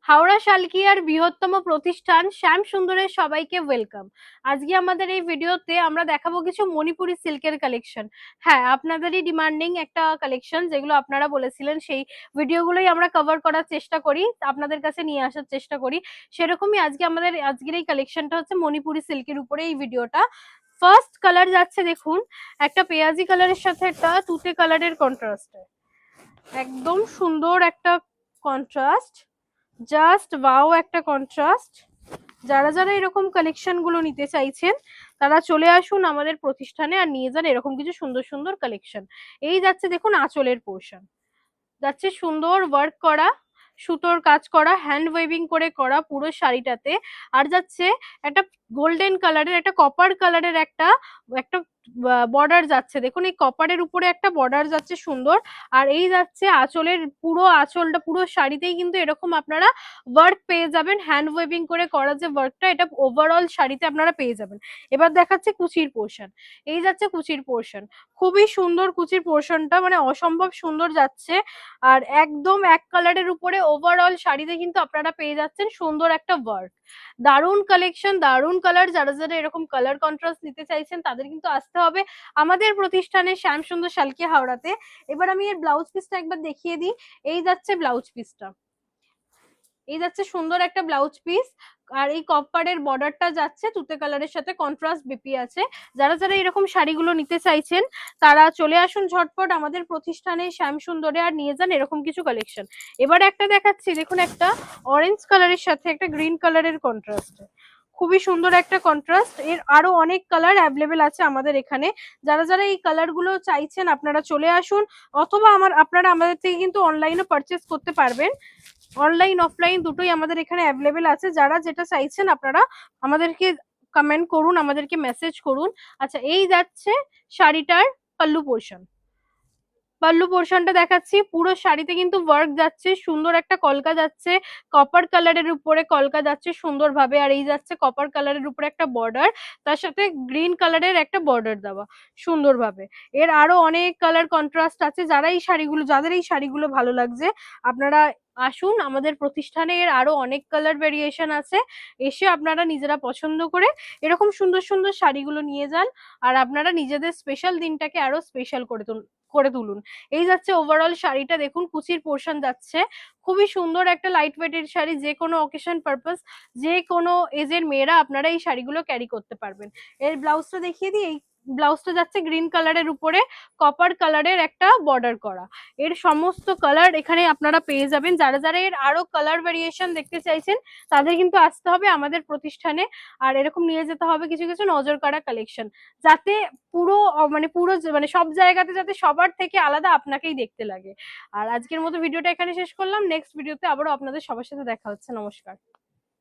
হাওড়া শালকিয়ার বৃহত্তম প্রতিষ্ঠান শ্যাম সুন্দরের সবাইকে ওয়েলকাম। আজকে আমাদের এই ভিডিওতে আমরা দেখাবো কিছু মণিপুরি সিল্কের কালেকশন। হ্যাঁ, আপনাদেরই ডিমান্ডিং একটা কালেকশন, যেগুলো আপনারা বলেছিলেন সেই ভিডিওগুলোই আমরা কভার করার চেষ্টা করি, আপনাদের কাছে নিয়ে আসার চেষ্টা করি। সেরকমই আজকে আমাদের আজকের এই কালেকশনটা হচ্ছে মণিপুরি সিল্কের উপরে এই ভিডিওটা। ফার্স্ট কালার যাচ্ছে দেখুন, একটা পেঁয়াজি কালারের সাথে একটা তুতে কালারের কন্ট্রাস্ট, একদম সুন্দর একটা কন্ট্রাস্ট, জাস্ট ওয়াও একটা কন্ট্রাস্ট। যারা যারা এরকম কালেকশন গুলো নিতে চাইছেন তারা চলে আসুন আমাদের প্রতিষ্ঠানে আর নিয়ে যান এরকম কিছু সুন্দর সুন্দর কালেকশন। এই যাচ্ছে দেখুন আঁচলের পোর্শন, যাচ্ছে সুন্দর ওয়ার্ক করা, সুতোর কাজ করা, হ্যান্ড ওয়েভিং করে করা পুরো শাড়িটাতে। আর যাচ্ছে একটা গোল্ডেন কালারের, একটা কপার কালারের একটা একটা বর্ডার যাচ্ছে, দেখুন এই কপারের উপরে একটা বর্ডার যাচ্ছে সুন্দর। আর এই যাচ্ছে আঁচলের, পুরো আঁচলটা পুরো শাড়িতেই কিন্তু এরকম আপনারা ওয়ার্ক পেয়ে যাবেন, হ্যান্ড ওয়েভিং করে করা যে ওয়ার্কটা, এটা ওভারঅল শাড়িতে আপনারা পেয়ে যাবেন। এবার দেখাচ্ছে কুচির পোর্শন, এই যাচ্ছে কুচির পোর্শন, খুবই সুন্দর কুচির পোর্শনটা, মানে অসম্ভব সুন্দর যাচ্ছে। আর একদম এক কালারের উপরে ওভারঅল শাড়িতে কিন্তু আপনারা পেয়ে যাচ্ছেন সুন্দর একটা ওয়ার্ক। দারুন কালেকশন, দারুন কালার। যারা যারা এরকম কালার কন্ট্রাস্ট নিতে চাইছেন তাদের কিন্তু আসতে হবে আমাদের প্রতিষ্ঠানে শ্যাম সুন্দর শালকিয়া হাওড়াতে। এবার আমি এর ব্লাউজ পিসটা একবার দেখিয়ে দিই। এই যাচ্ছে ব্লাউজ পিসটা, এই যাচ্ছে সুন্দর একটা ব্লাউজ পিস। আর এই কপারের বর্ডারটা যাচ্ছে তুতে কালারের সাথে কন্ট্রাস্ট বিপি আছে। যারা যারা এরকম শাড়িগুলো নিতে চাইছেন তারা চলে আসুন ঝটপট আমাদের প্রতিষ্ঠানে শ্যাম সুন্দরে আর নিয়ে যান এরকম কিছু কালেকশন। এবার একটা দেখাচ্ছি দেখুন, একটা অরেঞ্জ কালারের সাথে একটা গ্রিন কালারের কন্ট্রাস্ট, খুবই সুন্দর একটা কন্ট্রাস্ট। এর আরো অনেক কালার অ্যাভেলেবেল আছে আমাদের এখানে। যারা যারা এই কালার গুলো চাইছেন আপনারা চলে আসুন, অথবা আপনারা আমাদের থেকে কিন্তু অনলাইনে পারচেস করতে পারবেন। অনলাইন অফলাইন দুটোই আমাদের এখানে অ্যাভেলেবেল আছে। যারা যেটা চাইছেন আপনারা আমাদেরকে কমেন্ট করুন, আমাদেরকে মেসেজ করুন। আচ্ছা, এই যাচ্ছে শাড়িটার পাল্লু পোর্শন, পাল্লু পোর্শনটা দেখাচ্ছি। পুরো শাড়িতে কিন্তু ওয়ার্ক যাচ্ছে, সুন্দর একটা কলকা যাচ্ছে, কপার কালারের উপরে কলকা যাচ্ছে সুন্দরভাবে। আর এই যাচ্ছে কপার কালারের উপরে একটা বর্ডার, তার সাথে গ্রিন কালারের একটা বর্ডার দেওয়া সুন্দরভাবে। এর আরো অনেক কালার কন্ট্রাস্ট আছে। যারা এই শাড়িগুলো, যাদের এই শাড়িগুলো ভালো লাগছে আপনারা আসুন আমাদের প্রতিষ্ঠানে। এর আরো অনেক কালার ভেরিয়েশন আছে, এসে আপনারা নিজেরা পছন্দ করে এরকম সুন্দর সুন্দর শাড়িগুলো নিয়ে যান। আর আপনারা নিজেদের স্পেশাল দিনটাকে আরো স্পেশাল করে তুলুন। এই যাচ্ছে ওভারঅল শাড়িটা, দেখুন কুচির পোর্শন যাচ্ছে, খুবই সুন্দর একটা লাইট ওয়েটের শাড়ি। যে কোনো অকেশন পারপাস, যে কোনো এজের মেয়েরা আপনারা এই শাড়িগুলো ক্যারি করতে পারবেন। এর ব্লাউজটা দেখিয়ে দিই। এই ব্লাউজটা যাচ্ছে গ্রিন কালারের উপরে কপার কালারের একটা বর্ডার করা। এর সমস্ত কালার এখানে আপনারা পেয়ে যাবেন। যারা যারা এর আরো কালার ভেরিয়েশন দেখতে চাইছেন তাদের কিন্তু আসতে হবে আমাদের প্রতিষ্ঠানে। আর এরকম নিয়ে যেতে হবে কিছু কিছু নজর কাড়া কালেকশন, যাতে পুরো মানে সব জায়গাতে যাতে সবার থেকে আলাদা আপনাকেই দেখতে লাগে। আর আজকের মতো ভিডিওটা এখানে শেষ করলাম। নেক্সট ভিডিওতে আবারও আপনাদের সবার সাথে দেখা হচ্ছে। নমস্কার।